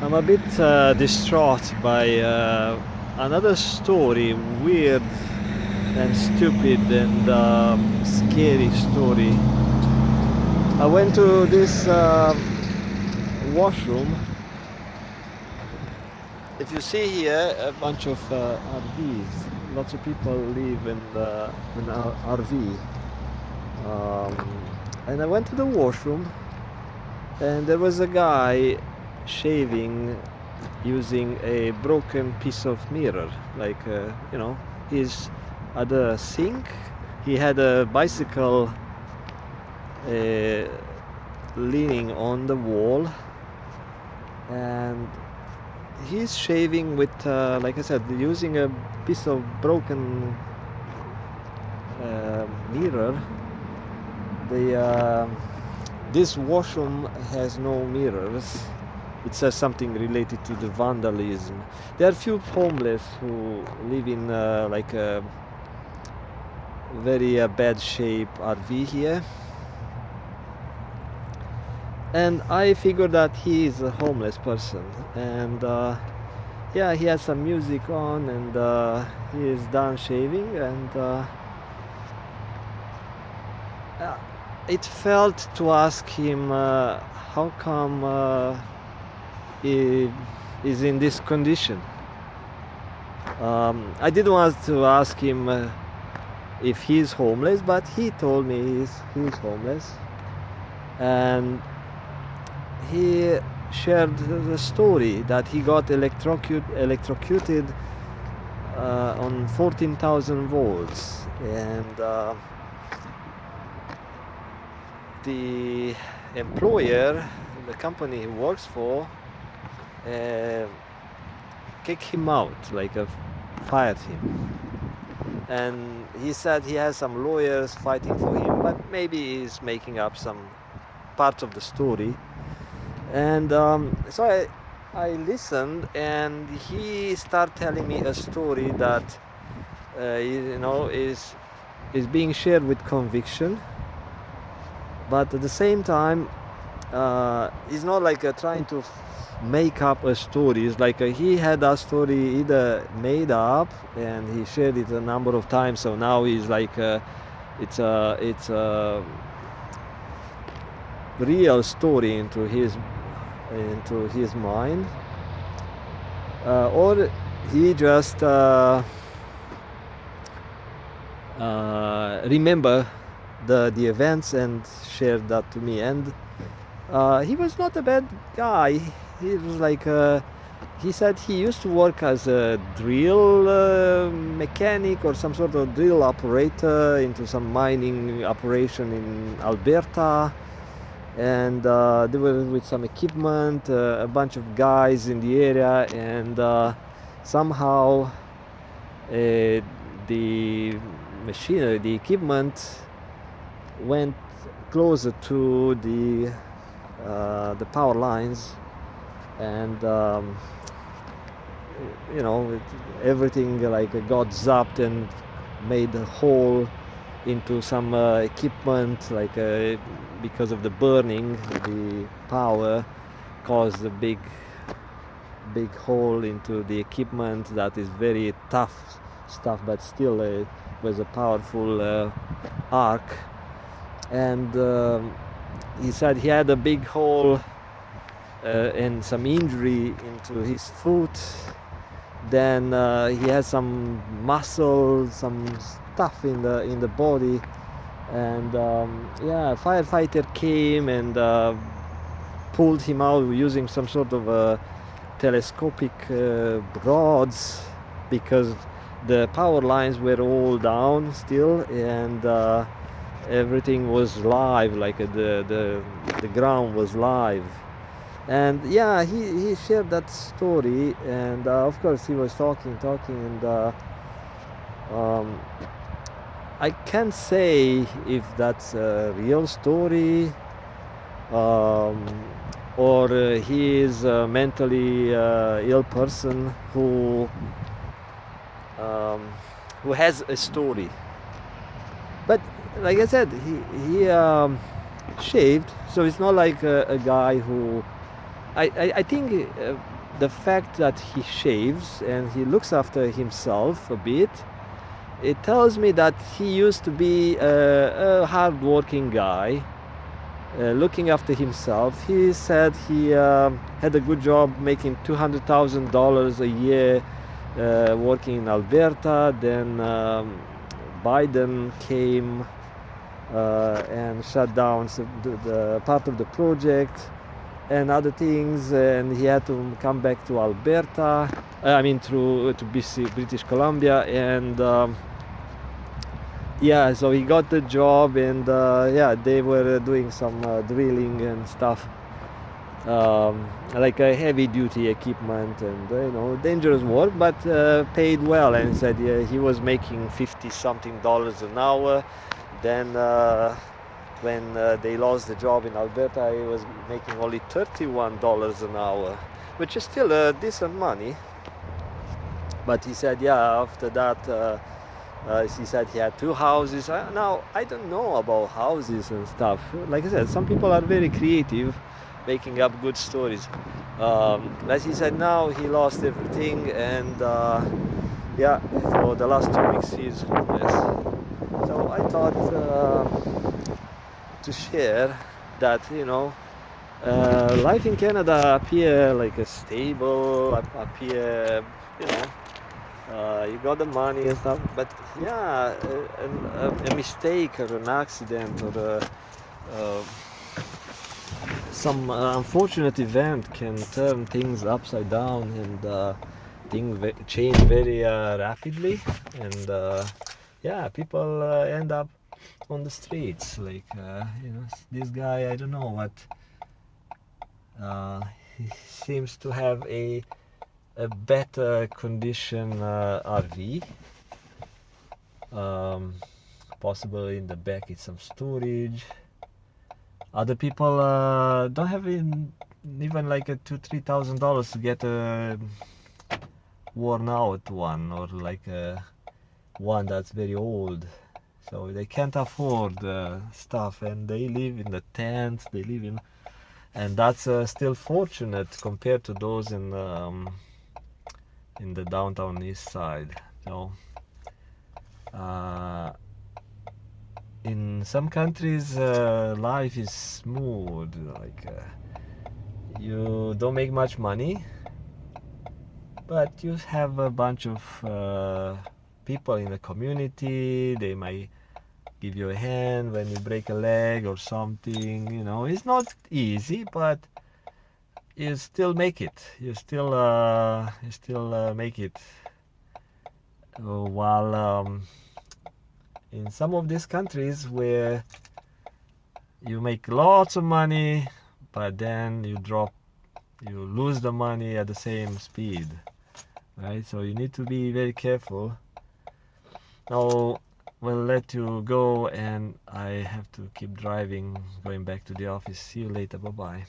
I'm a bit distraught by another story, weird and stupid and scary story. I went to this washroom. If you see here, a bunch of RVs. Lots of people live in RV. And I went to the washroom, and there was a guy shaving using a broken piece of mirror. Like, he's at the sink. He had a bicycle leaning on the wall, and he's shaving with, like I said, using a piece of broken mirror. This washroom has no mirrors. It says something related to the vandalism. There are few homeless who live in like a very bad shape RV here. And I figured that he is a homeless person. And yeah, he has some music on, and he is done shaving, and it felt to ask him how come he is in this condition. I didn't want to ask him if he's homeless, but he told me he's homeless, and he shared the story that he got electrocuted on 14,000 volts, and the employer, the company he works for, kicked him out, like fired him. And he said he has some lawyers fighting for him, but maybe he's making up some part of the story. And so I listened, and he started telling me a story that is being shared with conviction, but at the same time he's not like trying to make up a story. It's like he had that story either made up and he shared it a number of times, so now he's like it's a real story into his mind, or he just remember the events and shared that to me. And he was not a bad guy. He was like he said he used to work as a drill mechanic or some sort of drill operator into some mining operation in Alberta. And they were with some equipment, a bunch of guys in the area, and somehow the machinery, the equipment went closer to the power lines, and everything like got zapped and made a hole into some equipment, like because of the burning, the power caused a big hole into the equipment that is very tough stuff, but still was a powerful arc. And he said he had a big hole and some injury into his foot. Then he had some muscle, some stuff in the body, and yeah, a firefighter came and pulled him out using some sort of telescopic rods, because the power lines were all down still, and everything was live, like the ground was live. And yeah, he shared that story, and of course he was talking, and I can't say if that's a real story, or he is a mentally ill person who has a story. But like I said, he shaved, so it's not like a guy who I think the fact that he shaves and he looks after himself a bit, it tells me that he used to be a hard-working guy, looking after himself. He said he had a good job making $200,000 a year working in Alberta. Then Biden came and shut down the part of the project and other things, and he had to come back to Alberta. I mean, to BC, British Columbia, and yeah, so he got the job, and yeah, they were doing some drilling and stuff, like a heavy duty equipment, and dangerous work, but paid well. And he said he was making 50 something dollars an hour. Then when they lost the job in Alberta, he was making only $31 an hour, which is still decent money. But he said, yeah, after that, he said he had 2 houses. Now, I don't know about houses and stuff. Like I said, some people are very creative, making up good stories. As he said, now he lost everything, and yeah, for the last 2 weeks he's homeless. So I thought to share that, life in Canada appear like a stable, appear, you know, you got the money and stuff, but yeah, a mistake or an accident or some unfortunate event can turn things upside down, and things change very rapidly, and yeah, people end up on the streets. Like this guy, I don't know what. He seems to have a better condition RV. Possibly in the back it's some storage. Other people don't have even like a $2,000-3,000 to get a worn out one, or like a one that's very old. So they can't afford stuff, and they live in the tents. They live in, and that's still fortunate compared to those in the downtown east side. So in some countries life is smooth, like you don't make much money, but you have a bunch of people in the community. They might give you a hand when you break a leg or something. It's not easy, but you still make it. You still make it. While in some of these countries where you make lots of money, but then you lose the money at the same speed, right? So you need to be very careful. Now we'll let you go, and I have to keep driving, going back to the office. See you later. Bye bye.